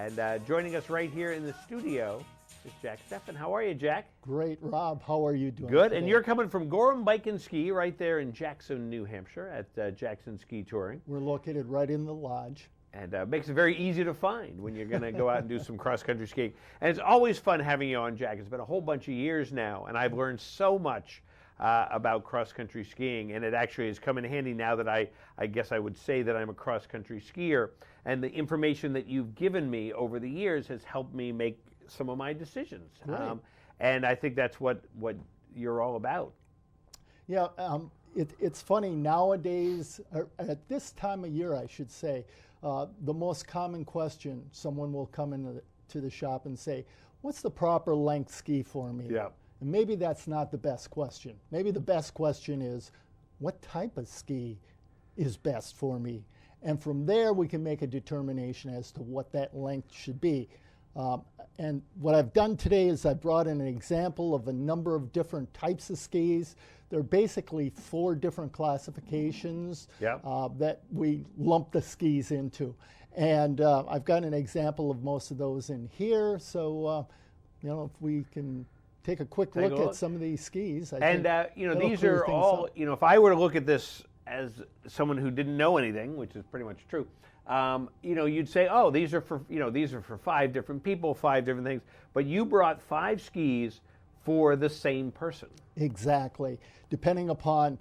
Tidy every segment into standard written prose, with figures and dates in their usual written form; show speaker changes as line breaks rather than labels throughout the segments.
And joining us right here in the studio is Jack Steffen. How are you, Jack?
Great, Rob. How are you doing?
Good.
Today?
And you're coming from Gorham Bike Ski right there in Jackson, New Hampshire at Jackson Ski Touring.
We're located right in the lodge.
And makes it very easy to find when you're going to go out and do some cross-country skiing. And it's always fun having you on, Jack. It's been a whole bunch of years now, and I've learned so much about cross-country skiing, and it actually has come in handy now that I guess I would say that I'm a cross-country skier. And the information that you've given me over the years has helped me make some of my decisions.
Right.
And I think that's what you're all about.
Yeah, it's funny nowadays, or at this time of year, I should say, the most common question, someone will come into the shop and say, what's the proper length ski for me?
Yeah.
And maybe that's not the best question. Maybe the best question is, what type of ski is best for me? And from there, we can make a determination as to what that length should be. And what I've done today is I brought in an example of a number of different types of skis. There are basically 4 different classifications that we lump the skis into. And I've got an example of most of those in here. So, if we can take a quick look at some of these skis.
These are all, if I were to look at this as someone who didn't know anything, which is pretty much true, you'd say, oh, these are for 5 different people, 5 different things. But you brought 5 skis for the same person.
Exactly. Depending upon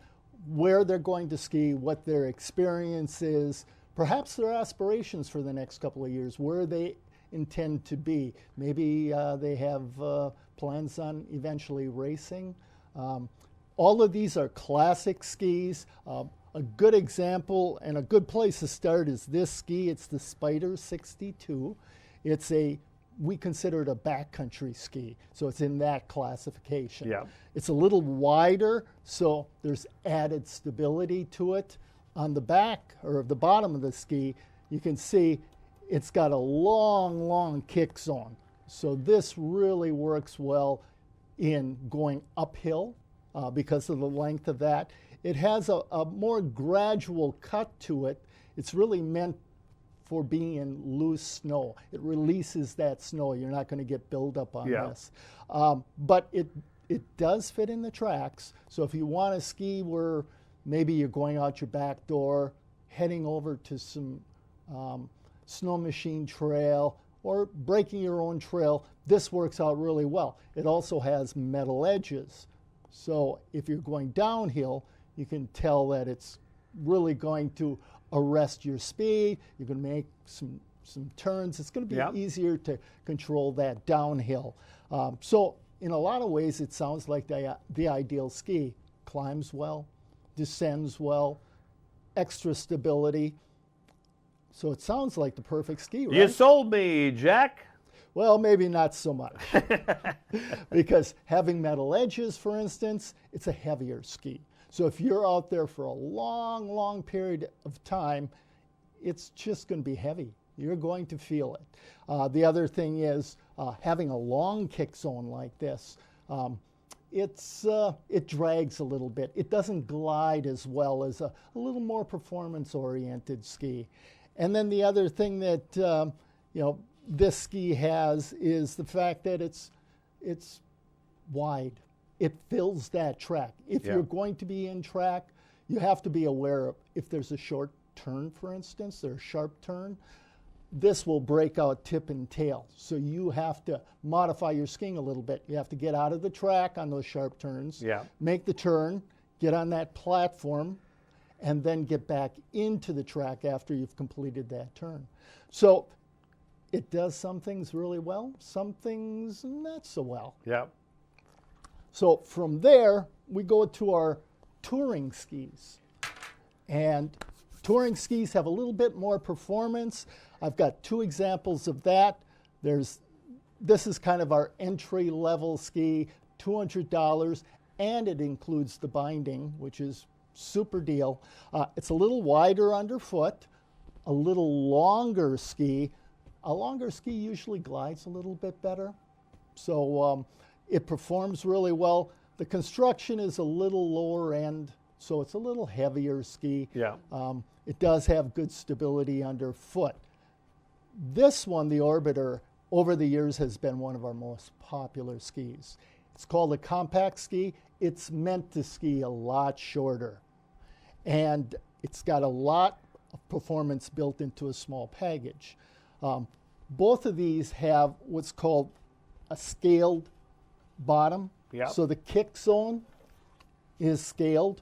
where they're going to ski, what their experience is, perhaps their aspirations for the next couple of years, where they intend to be. Maybe they have plans on eventually racing. All of these are classic skis. A good example and a good place to start is this ski. It's the Spider 62. We consider it a backcountry ski, so it's in that classification.
Yeah.
It's a little wider, so there's added stability to it. On the back, or the bottom of the ski, you can see it's got a long kick zone. So this really works well in going uphill because of the length of that. It has a more gradual cut to it. It's really meant for being in loose snow. It releases that snow. You're not going to get buildup on this. But it does fit in the tracks. So if you want to ski where maybe you're going out your back door, heading over to some snow machine trail, or breaking your own trail, this works out really well. It also has metal edges. So if you're going downhill, you can tell that it's really going to arrest your speed. You can make some turns. It's going to be easier to control that downhill. So in a lot of ways, it sounds like the ideal ski. Climbs well, descends well, extra stability. So it sounds like the perfect ski, right?
You sold me, Jack.
Well, maybe not so much. Because having metal edges, for instance, it's a heavier ski. So if you're out there for a long period of time, it's just going to be heavy. You're going to feel it. The other thing is having a long kick zone like this, it drags a little bit. It doesn't glide as well as a little more performance-oriented ski. And then the other thing that this ski has is the fact that it's wide. It fills that track. If you're going to be in track, you have to be aware of if there's a short turn, for instance, or a sharp turn, this will break out tip and tail. So you have to modify your skiing a little bit. You have to get out of the track on those sharp turns, make the turn, get on that platform, and then get back into the track after you've completed that turn. So it does some things really well, some things not so well.
Yeah.
So from there, we go to our touring skis. And touring skis have a little bit more performance. I've got 2 examples of that. This is kind of our entry-level ski, $200, and it includes the binding, which is super deal. It's a little wider underfoot, a little longer ski. A longer ski usually glides a little bit better. So it performs really well. The construction is a little lower end, so it's a little heavier ski.
Yeah.
It does have good stability underfoot. This one, the Orbiter, over the years has been one of our most popular skis. It's called a compact ski. It's meant to ski a lot shorter. And it's got a lot of performance built into a small package. Both of these have what's called a scaled bottom.
Yep.
So the kick zone is scaled.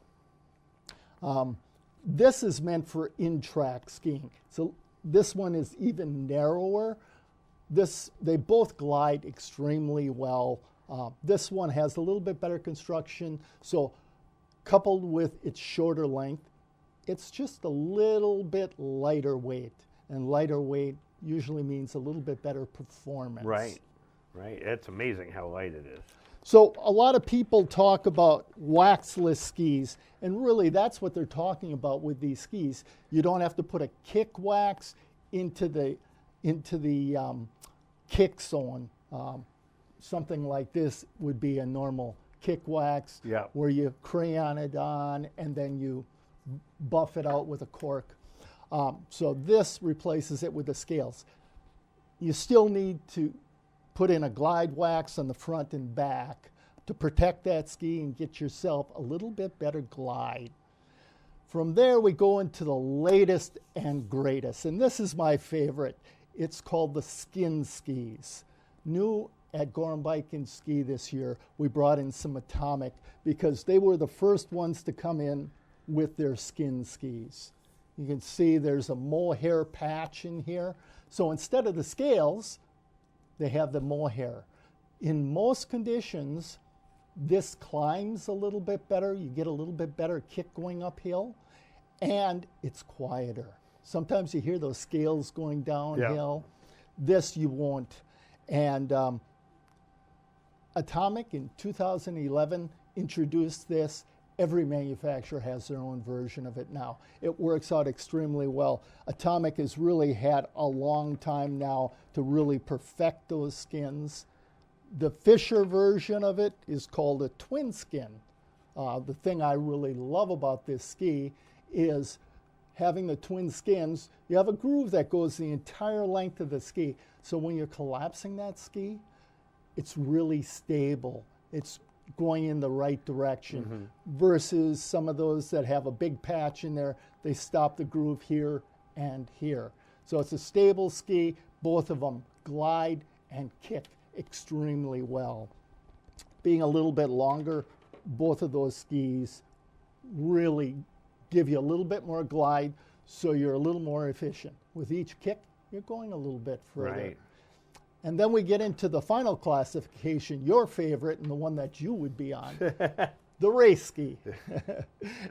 This is meant for in-track skiing. So this one is even narrower. They both glide extremely well. This one has a little bit better construction. So coupled with its shorter length, it's just a little bit lighter weight. And lighter weight usually means a little bit better performance.
Right, right. It's amazing how light it is.
So a lot of people talk about waxless skis, and really that's what they're talking about with these skis. You don't have to put a kick wax into the kick zone. Something like this would be a normal kick wax,
Yeah.
where you crayon it on and then you buff it out with a cork. So this replaces it with the scales. You still need to put in a glide wax on the front and back to protect that ski and get yourself a little bit better glide. From there, we go into the latest and greatest, and this is my favorite. It's called the skin skis. New at Gorham Bike Ski this year, we brought in some Atomic because they were the first ones to come in with their skin skis. You can see there's a mohair patch in here. So instead of the scales, they have the mohair. In most conditions, this climbs a little bit better. You get a little bit better kick going uphill, and it's quieter. Sometimes you hear those scales going downhill. Yeah. This you won't. And Atomic in 2011 introduced this. Every manufacturer has their own version of it now. It works out extremely well. Atomic has really had a long time now to really perfect those skins. The Fisher version of it is called a twin skin. The thing I really love about this ski is having the twin skins. You have a groove that goes the entire length of the ski. So when you're collapsing that ski, it's really stable. It's going in the right direction, versus some of those that have a big patch in there. They stop the groove here and here. So it's a stable ski. Both of them glide and kick extremely well. Being a little bit longer, both of those skis really give you a little bit more glide, so you're a little more efficient. With each kick, you're going a little bit further.
Right.
And then we get into the final classification, your favorite and the one that you would be on, the race ski.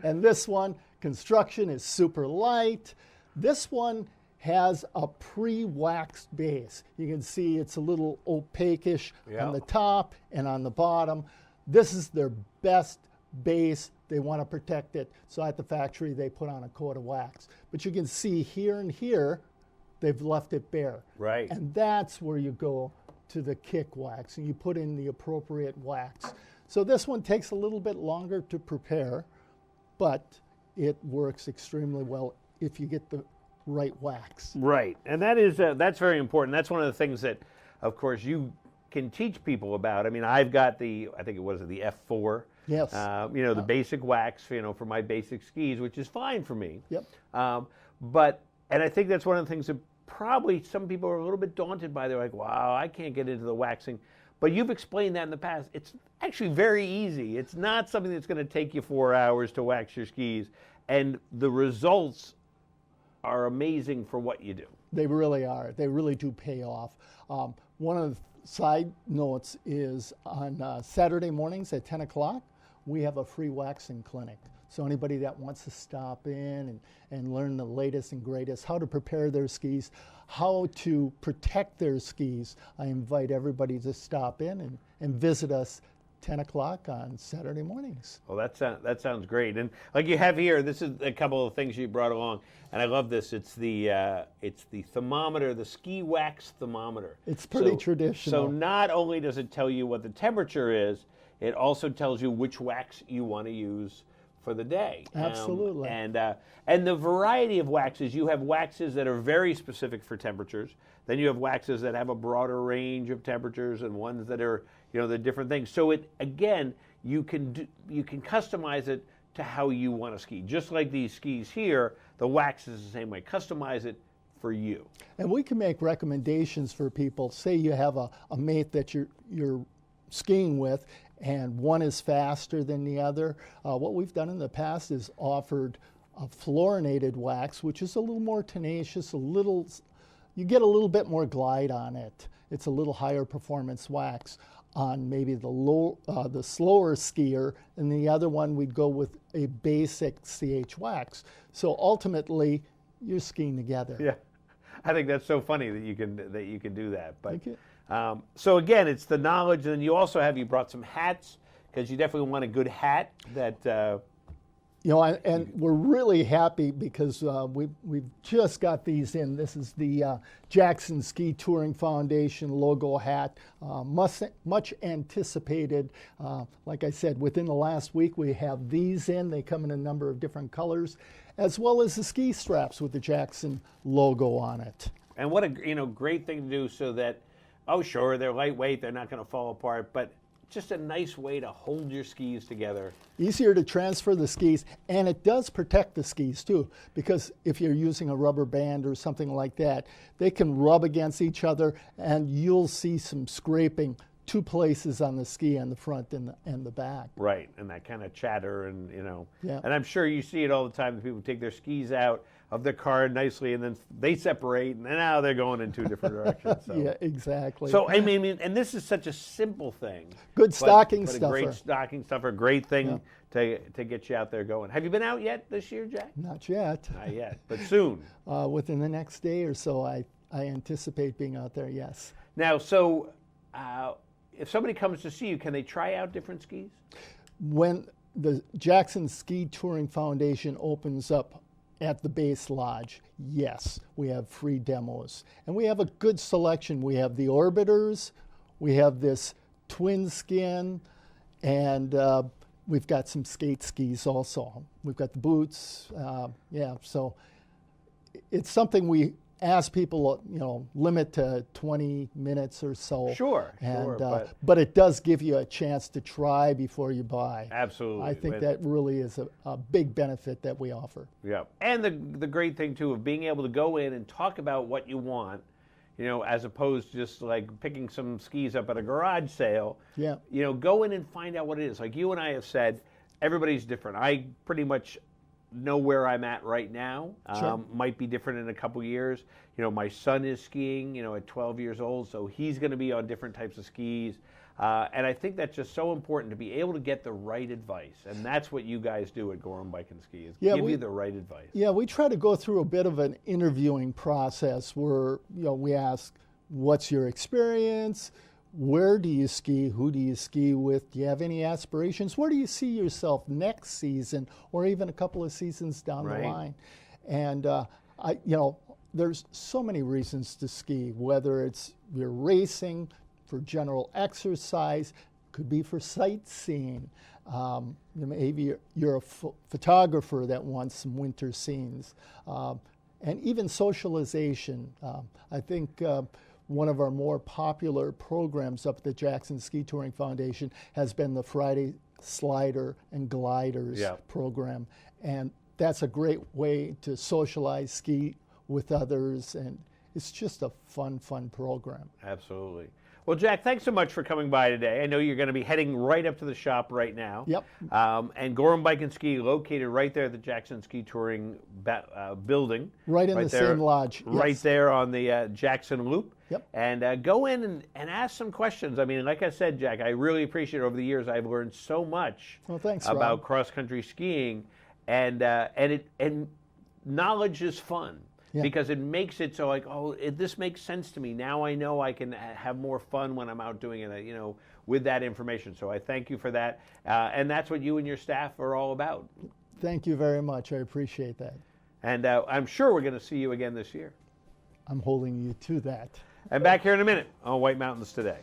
And this one, construction is super light. This one has a pre-waxed base. You can see it's a little opaque-ish on the top and on the bottom. This is their best base. They want to protect it. So at the factory, they put on a coat of wax. But you can see here and here, they've left it bare.
Right.
And that's where you go to the kick wax, and you put in the appropriate wax. So this one takes a little bit longer to prepare, but it works extremely well if you get the right wax.
Right, and that's very important. That's one of the things that, of course, you can teach people about. I mean, I've got the F4.
Yes.
The basic wax, for my basic skis, which is fine for me.
Yep.
And I think that's one of the things that probably some people are a little bit daunted by. They're like, wow, I can't get into the waxing. But you've explained that in the past. It's actually very easy. It's not something that's going to take you 4 hours to wax your skis. And the results are amazing for what you do.
They really are. They really do pay off. One of the side notes is on Saturday mornings at 10 o'clock, we have a free waxing clinic. So anybody that wants to stop in and learn the latest and greatest, how to prepare their skis, how to protect their skis, I invite everybody to stop in and visit us 10 o'clock on Saturday mornings.
Well, that sounds great. And like you have here, this is a couple of things you brought along, and I love this. It's the thermometer, the ski wax thermometer.
It's pretty traditional.
So not only does it tell you what the temperature is, it also tells you which wax you want to use for the day.
Absolutely.
And the variety of waxes, you have waxes that are very specific for temperatures. Then you have waxes that have a broader range of temperatures, and ones that are, the different things. So you can customize it to how you want to ski. Just like these skis here, the wax is the same way. Customize it for you.
And we can make recommendations for people. Say you have a mate that you're skiing with, and one is faster than the other. What we've done in the past is offered a fluorinated wax, which is a little more tenacious, you get a little bit more glide on it. It's a little higher performance wax on maybe the slower skier, and the other one we'd go with a basic CH wax. So ultimately, you're skiing together.
Yeah, I think that's so funny that you can do that. But so again, it's the knowledge, and then you brought some hats, because you definitely want a good hat that.
And we're really happy because we've just got these in. This is the Jackson Ski Touring Foundation logo hat, much anticipated. Like I said, within the last week we have these in. They come in a number of different colors, as well as the ski straps with the Jackson logo on it.
And what a great thing to do, so that, sure, they're lightweight, they're not going to fall apart, but just a nice way to hold your skis together.
Easier to transfer the skis, and it does protect the skis too, because if you're using a rubber band or something like that, they can rub against each other, and you'll see some scraping 2 places on the ski, on the front and the back.
Right, and that kind of chatter, and
Yeah.
And I'm sure you see it all the time. That people take their skis out of their car nicely, and then they separate, and now they're going in 2 different directions. So.
Yeah, exactly.
So I mean, and this is such a simple thing.
Good stocking
but
stuffer.
A great stocking stuffer, great thing to get you out there going. Have you been out yet this year, Jack?
Not yet.
Not yet, but soon.
Within the next day or so, I anticipate being out there, yes.
Now, so if somebody comes to see you, can they try out different skis?
When the Jackson Ski Touring Foundation opens up at the base lodge, yes, we have free demos. And we have a good selection. We have the Orbiters, we have this twin skin, and we've got some skate skis also. We've got the boots, so it's something we ask people, limit to 20 minutes or so.
Sure,
but it does give you a chance to try before you buy.
Absolutely.
I think that really is a big benefit that we offer.
Yeah, and the great thing too of being able to go in and talk about what you want, as opposed to just like picking some skis up at a garage sale.
Yeah.
Go in and find out what it is. Like you and I have said, everybody's different. I pretty much know where I'm at right now.
Sure.
Might be different in a couple years. My son is skiing, at 12 years old, so he's going to be on different types of skis. And I think that's just so important to be able to get the right advice. And that's what you guys do at Gorham Bike Ski, is give you the right advice.
Yeah, we try to go through a bit of an interviewing process where, we ask, what's your experience? Where do you ski? Who do you ski with? Do you have any aspirations? Where do you see yourself next season, or even a couple of seasons down the line? And there's so many reasons to ski, whether it's you're racing, for general exercise, could be for sightseeing. Maybe you're a photographer that wants some winter scenes, and even socialization. I think one of our more popular programs up at the Jackson Ski Touring Foundation has been the Friday Slider and Gliders program. And that's a great way to socialize, ski with others, and it's just a fun program.
Absolutely. Well, Jack, thanks so much for coming by today. I know you're going to be heading right up to the shop right now.
Yep.
And Gorham Bike and Ski, located right there at the Jackson Ski Touring building.
Right in the same lodge.
Right there on the Jackson Loop.
Yep.
And go in and ask some questions. I mean, like I said, Jack, I really appreciate it. Over the years, I've learned so much about cross-country skiing. And knowledge is fun. Yeah. Because it makes it so this makes sense to me. Now I know I can have more fun when I'm out doing it, with that information. So I thank you for that. And that's what you and your staff are all about.
Thank you very much. I appreciate that.
And I'm sure we're going to see you again this year.
I'm holding you to that.
And back here in a minute on White Mountains Today.